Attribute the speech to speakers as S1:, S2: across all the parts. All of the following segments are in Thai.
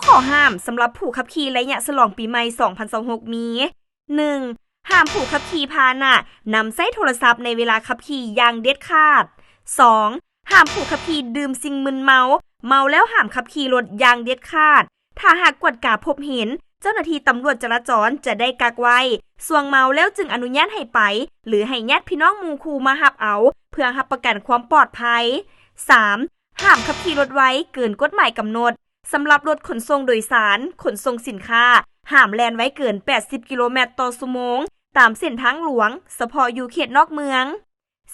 S1: ข้อห้ามสำหรับผู้ขับขี่ระยะฉลองปีใหม่2026มี 1. ห้ามผู้ขับขี่พาหนะนำใช้โทรศัพท์ในเวลาขับขี่อย่างเด็ดขาด 2. ห้ามผู้ขับขี่ดื่มสิ่งมึนเมาแล้วห้ามขับขี่รถอย่างเด็ดขาดถ้าหากกวดกาพบเห็นเจ้าหน้าที่ตำรวจจราจรจะได้กักไว้ส่วงเมาแล้วจึงอนุญาตให้ไปหรือให้ญาติพี่น้องหมู่คู่มาหับเอาเพื่อรับประกันความปลอดภัย 3. ห้ามขับขี่รถไว้เกินกฎหมายกำหนดสำหรับรถขนส่งโดยสารขนส่งสินค้าห้ามแล่นไว้เกิน80กิโลเมตรต่อชั่วโมงตามเส้นทางหลวงเฉพาะอยู่เขตนอกเมือง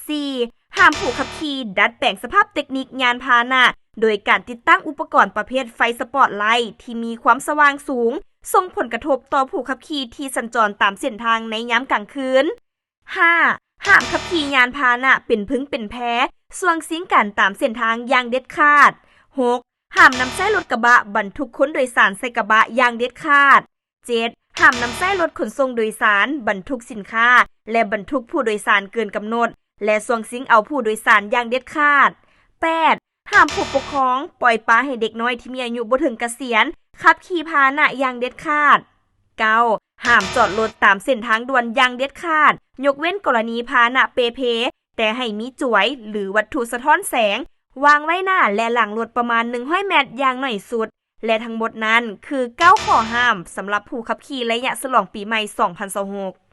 S1: 4. ห้ามผู้ขับขี่ดัดแปลงสภาพเทคนิคยานพาหนะโดยการติดตั้งอุปกรณ์ประเภทไฟสปอตไลท์ที่มีความสว่างสูงส่งผลกระทบต่อผู้ขับขี่ที่สัญจรตามเส้นทางในยามกลางคืน 5. ห้ามขับขี่ยานพาหนะเป็นพึ่งเป็นแพ้ส่วงสิงกันตามเส้นทางอย่างเด็ดขาด 6. ห้ามนำใช้รถกระบะบรรทุกคนโดยสารใส่กระบะอย่างเด็ดขาด 7. ห้ามนำใช้รถขนส่งโดยสารบรรทุกสินค้าและบรรทุกผู้โดยสารเกินกำหนดและส่วงสิงเอาผู้โดยสารอย่างเด็ดขาด 8. ห้ามผู้ปกครองปล่อยปละให้เด็กน้อยที่มีอายุบ่ถึงเกษียณขับขี่พาหนะอย่างเด็ดขาด 9. ห้ามจอดรถตามเส้นทางด่วนอย่างเด็ดขาดยกเว้นกรณีพาหนะเปเพแต่ให้มีจวยหรือวัตถุสะท้อนแสงวางไว้หน้าและหลังรถประมาณ100 เมตรอย่างน้อยสุดและทั้งหมดนั้นคือ9ข้อห้ามสำหรับผู้ขับขี่ระยะฉลองปีใหม่2026